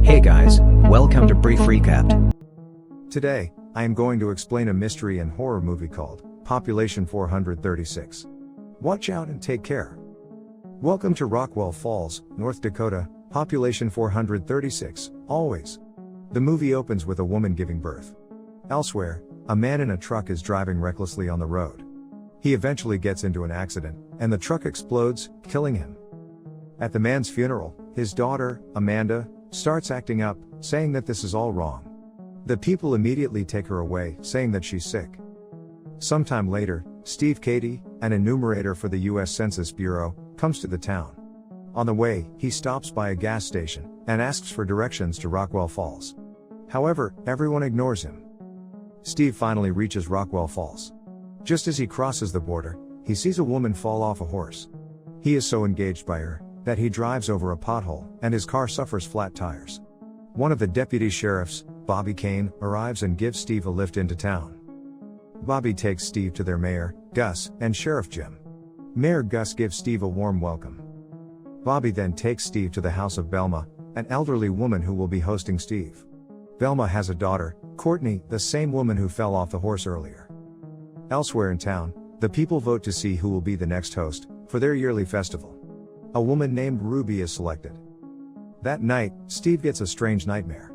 Hey guys, welcome to Brief Recap. Today, I am going to explain a mystery and horror movie called Population 436. Watch out and take care. Welcome to Rockwell Falls, North Dakota, Population 436, always. The movie opens with a woman giving birth. Elsewhere, a man in a truck is driving recklessly on the road. He eventually gets into an accident, and the truck explodes, killing him. At the man's funeral, his daughter, Amanda, starts acting up, saying that this is all wrong. The people immediately take her away, saying that she's sick. Sometime later, Steve Cady, an enumerator for the U.S. Census Bureau, comes to the town. On the way, he stops by a gas station, and asks for directions to Rockwell Falls. However, everyone ignores him. Steve finally reaches Rockwell Falls. Just as he crosses the border, he sees a woman fall off a horse. He is so engaged by her, that he drives over a pothole, and his car suffers flat tires. One of the deputy sheriffs, Bobby Kane, arrives and gives Steve a lift into town. Bobby takes Steve to their mayor, Gus, and Sheriff Jim. Mayor Gus gives Steve a warm welcome. Bobby then takes Steve to the house of Belma, an elderly woman who will be hosting Steve. Belma has a daughter, Courtney, the same woman who fell off the horse earlier. Elsewhere in town, the people vote to see who will be the next host, for their yearly festival. A woman named Ruby is selected. That night, Steve gets a strange nightmare.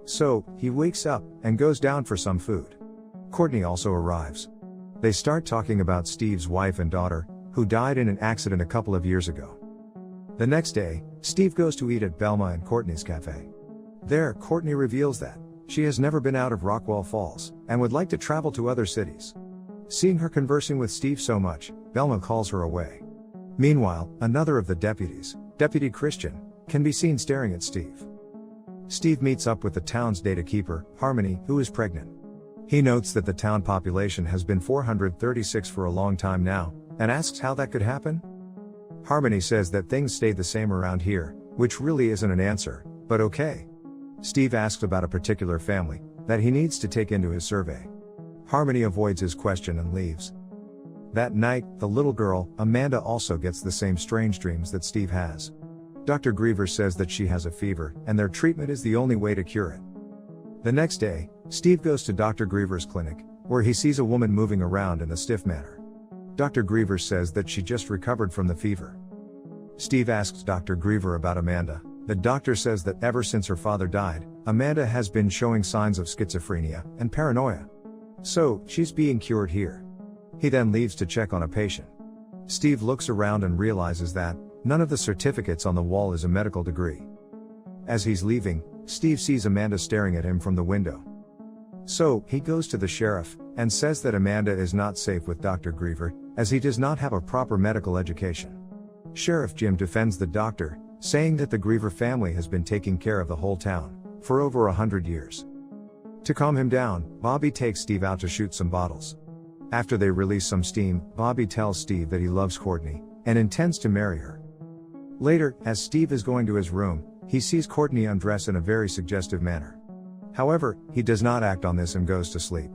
So, he wakes up, and goes down for some food. Courtney also arrives. They start talking about Steve's wife and daughter, who died in an accident a couple of years ago. The next day, Steve goes to eat at Belma and Courtney's cafe. There, Courtney reveals that she has never been out of Rockwell Falls, and would like to travel to other cities. Seeing her conversing with Steve so much, Belma calls her away. Meanwhile, another of the deputies, Deputy Christian, can be seen staring at Steve. Steve meets up with the town's data keeper, Harmony, who is pregnant. He notes that the town population has been 436 for a long time now, and asks how that could happen. Harmony says that things stay the same around here, which really isn't an answer, but okay. Steve asks about a particular family that he needs to take into his survey. Harmony avoids his question and leaves. That night, the little girl, Amanda, also gets the same strange dreams that Steve has. Dr. Griever says that she has a fever, and their treatment is the only way to cure it. The next day, Steve goes to Dr. Griever's clinic, where he sees a woman moving around in a stiff manner. Dr. Griever says that she just recovered from the fever. Steve asks Dr. Griever about Amanda. The doctor says that ever since her father died, Amanda has been showing signs of schizophrenia and paranoia. So, she's being cured here. He then leaves to check on a patient. Steve looks around and realizes that none of the certificates on the wall is a medical degree. As he's leaving, Steve sees Amanda staring at him from the window. So, he goes to the sheriff, and says that Amanda is not safe with Dr. Griever, as he does not have a proper medical education. Sheriff Jim defends the doctor, saying that the Griever family has been taking care of the whole town for over 100 years. To calm him down, Bobby takes Steve out to shoot some bottles. After they release some steam, Bobby tells Steve that he loves Courtney, and intends to marry her. Later, as Steve is going to his room, he sees Courtney undress in a very suggestive manner. However, he does not act on this and goes to sleep.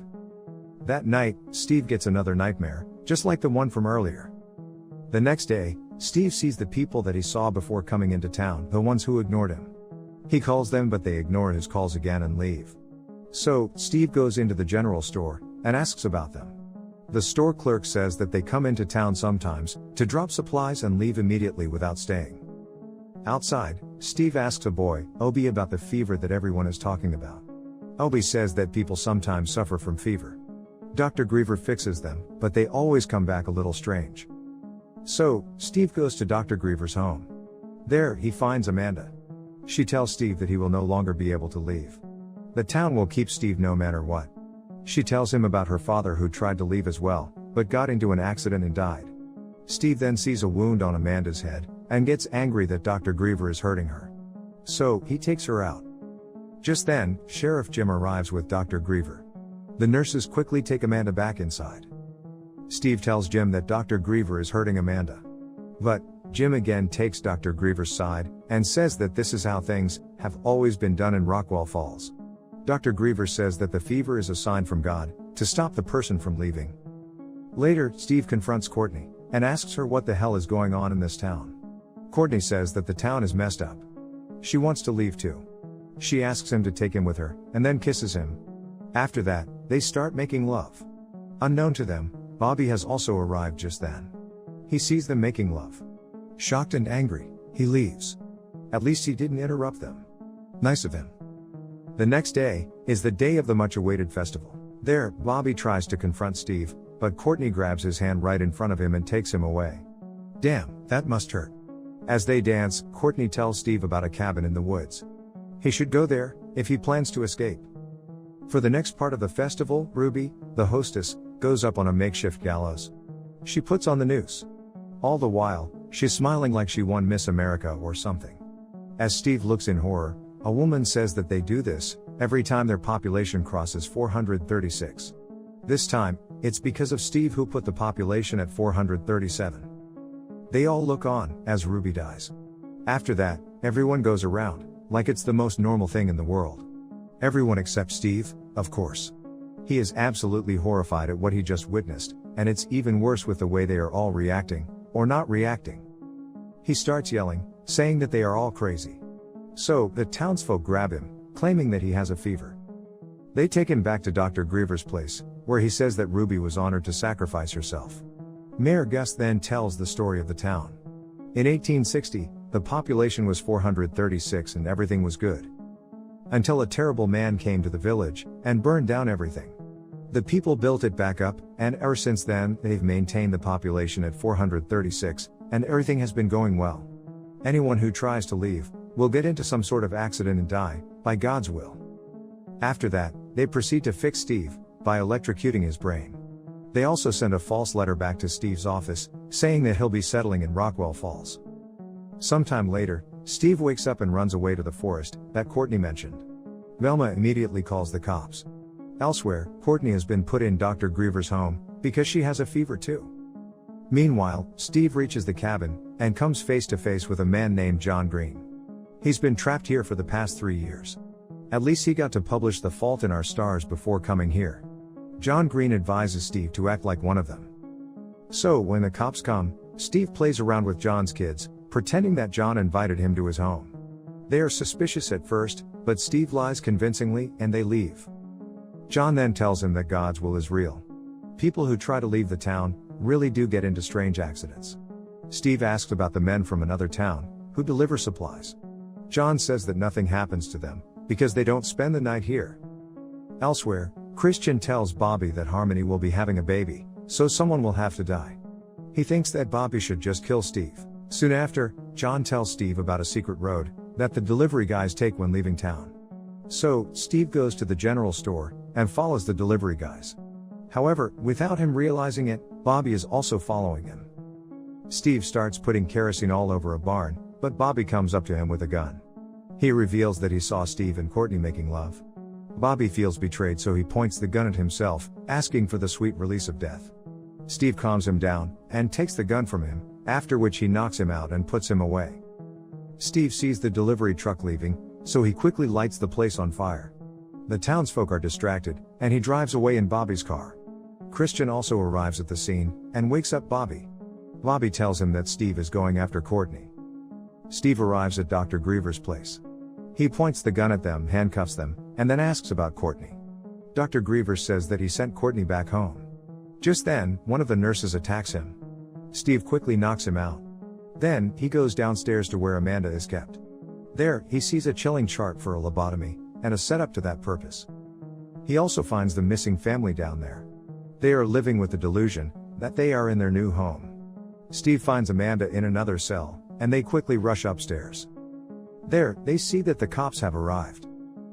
That night, Steve gets another nightmare, just like the one from earlier. The next day, Steve sees the people that he saw before coming into town, the ones who ignored him. He calls them, but they ignore his calls again and leave. So, Steve goes into the general store, and asks about them. The store clerk says that they come into town sometimes, to drop supplies and leave immediately without staying. Outside, Steve asks a boy, Obi, about the fever that everyone is talking about. Obi says that people sometimes suffer from fever. Dr. Griever fixes them, but they always come back a little strange. So, Steve goes to Dr. Griever's home. There, he finds Amanda. She tells Steve that he will no longer be able to leave. The town will keep Steve no matter what. She tells him about her father who tried to leave as well, but got into an accident and died. Steve then sees a wound on Amanda's head, and gets angry that Dr. Griever is hurting her. So, he takes her out. Just then, Sheriff Jim arrives with Dr. Griever. The nurses quickly take Amanda back inside. Steve tells Jim that Dr. Griever is hurting Amanda. But, Jim again takes Dr. Griever's side, and says that this is how things have always been done in Rockwell Falls. Dr. Griever says that the fever is a sign from God, to stop the person from leaving. Later, Steve confronts Courtney, and asks her what the hell is going on in this town. Courtney says that the town is messed up. She wants to leave too. She asks him to take him with her, and then kisses him. After that, they start making love. Unknown to them, Bobby has also arrived just then. He sees them making love. Shocked and angry, he leaves. At least he didn't interrupt them. Nice of him. The next day is the day of the much-awaited festival. There, Bobby tries to confront Steve, but Courtney grabs his hand right in front of him and takes him away. Damn, that must hurt. As they dance, Courtney tells Steve about a cabin in the woods. He should go there, if he plans to escape. For the next part of the festival, Ruby, the hostess, goes up on a makeshift gallows. She puts on the noose. All the while, she's smiling like she won Miss America or something. As Steve looks in horror, a woman says that they do this every time their population crosses 436. This time, it's because of Steve who put the population at 437. They all look on as Ruby dies. After that, everyone goes around like it's the most normal thing in the world. Everyone except Steve, of course. He is absolutely horrified at what he just witnessed, and it's even worse with the way they are all reacting, or not reacting. He starts yelling, saying that they are all crazy. So, the townsfolk grab him, claiming that he has a fever. They take him back to Dr. Griever's place, where he says that Ruby was honored to sacrifice herself. Mayor Gus then tells the story of the town. In 1860, the population was 436 and everything was good. Until a terrible man came to the village, and burned down everything. The people built it back up, and ever since then, they've maintained the population at 436, and everything has been going well. Anyone who tries to leave, will get into some sort of accident and die, by God's will. After that, they proceed to fix Steve, by electrocuting his brain. They also send a false letter back to Steve's office, saying that he'll be settling in Rockwell Falls. Sometime later, Steve wakes up and runs away to the forest, that Courtney mentioned. Velma immediately calls the cops. Elsewhere, Courtney has been put in Dr. Griever's home, because she has a fever too. Meanwhile, Steve reaches the cabin, and comes face to face with a man named John Green. He's been trapped here for the past 3 years. At least he got to publish The Fault in Our Stars before coming here. John Green advises Steve to act like one of them. So, when the cops come, Steve plays around with John's kids, pretending that John invited him to his home. They are suspicious at first, but Steve lies convincingly, and they leave. John then tells him that God's will is real. People who try to leave the town, really do get into strange accidents. Steve asks about the men from another town, who deliver supplies. John says that nothing happens to them, because they don't spend the night here. Elsewhere, Christian tells Bobby that Harmony will be having a baby, so someone will have to die. He thinks that Bobby should just kill Steve. Soon after, John tells Steve about a secret road, that the delivery guys take when leaving town. So, Steve goes to the general store, and follows the delivery guys. However, without him realizing it, Bobby is also following him. Steve starts putting kerosene all over a barn, but Bobby comes up to him with a gun. He reveals that he saw Steve and Courtney making love. Bobby feels betrayed, so he points the gun at himself, asking for the sweet release of death. Steve calms him down, and takes the gun from him, after which he knocks him out and puts him away. Steve sees the delivery truck leaving, so he quickly lights the place on fire. The townsfolk are distracted, and he drives away in Bobby's car. Christian also arrives at the scene, and wakes up Bobby. Bobby tells him that Steve is going after Courtney. Steve arrives at Dr. Griever's place. He points the gun at them, handcuffs them, and then asks about Courtney. Dr. Griever says that he sent Courtney back home. Just then, one of the nurses attacks him. Steve quickly knocks him out. Then, he goes downstairs to where Amanda is kept. There, he sees a chilling chart for a lobotomy, and a setup to that purpose. He also finds the missing family down there. They are living with the delusion that they are in their new home. Steve finds Amanda in another cell, and they quickly rush upstairs. There, they see that the cops have arrived.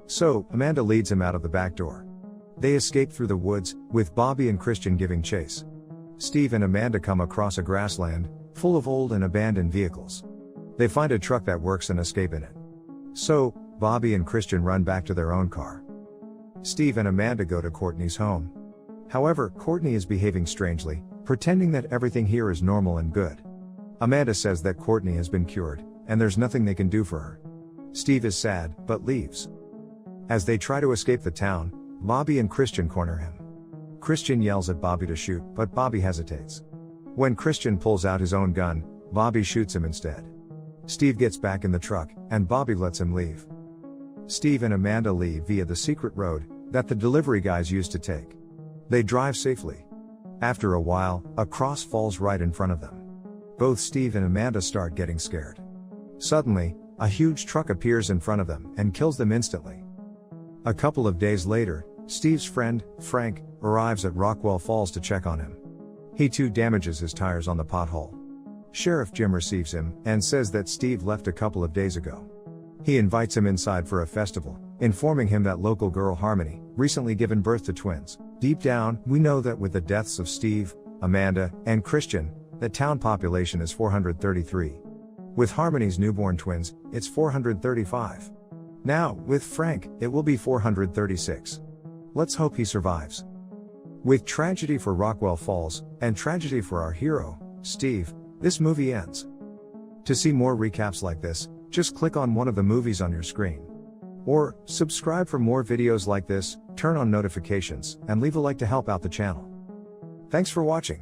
So, Amanda leads him out of the back door. They escape through the woods, with Bobby and Christian giving chase. Steve and Amanda come across a grassland, full of old and abandoned vehicles. They find a truck that works and escape in it. So, Bobby and Christian run back to their own car. Steve and Amanda go to Courtney's home. However, Courtney is behaving strangely, pretending that everything here is normal and good. Amanda says that Courtney has been cured, and there's nothing they can do for her. Steve is sad, but leaves. As they try to escape the town, Bobby and Christian corner him. Christian yells at Bobby to shoot, but Bobby hesitates. When Christian pulls out his own gun, Bobby shoots him instead. Steve gets back in the truck, and Bobby lets him leave. Steve and Amanda leave via the secret road that the delivery guys used to take. They drive safely. After a while, a cross falls right in front of them. Both Steve and Amanda start getting scared. Suddenly, a huge truck appears in front of them and kills them instantly. A couple of days later, Steve's friend, Frank, arrives at Rockwell Falls to check on him. He too damages his tires on the pothole. Sheriff Jim receives him and says that Steve left a couple of days ago. He invites him inside for a festival, informing him that local girl Harmony, recently given birth to twins. Deep down, we know that with the deaths of Steve, Amanda, and Christian, the town population is 433. With Harmony's newborn twins, it's 435. Now, with Frank, it will be 436. Let's hope he survives. With tragedy for Rockwell Falls, and tragedy for our hero, Steve, this movie ends. To see more recaps like this, just click on one of the movies on your screen. Or, subscribe for more videos like this, turn on notifications, and leave a like to help out the channel. Thanks for watching.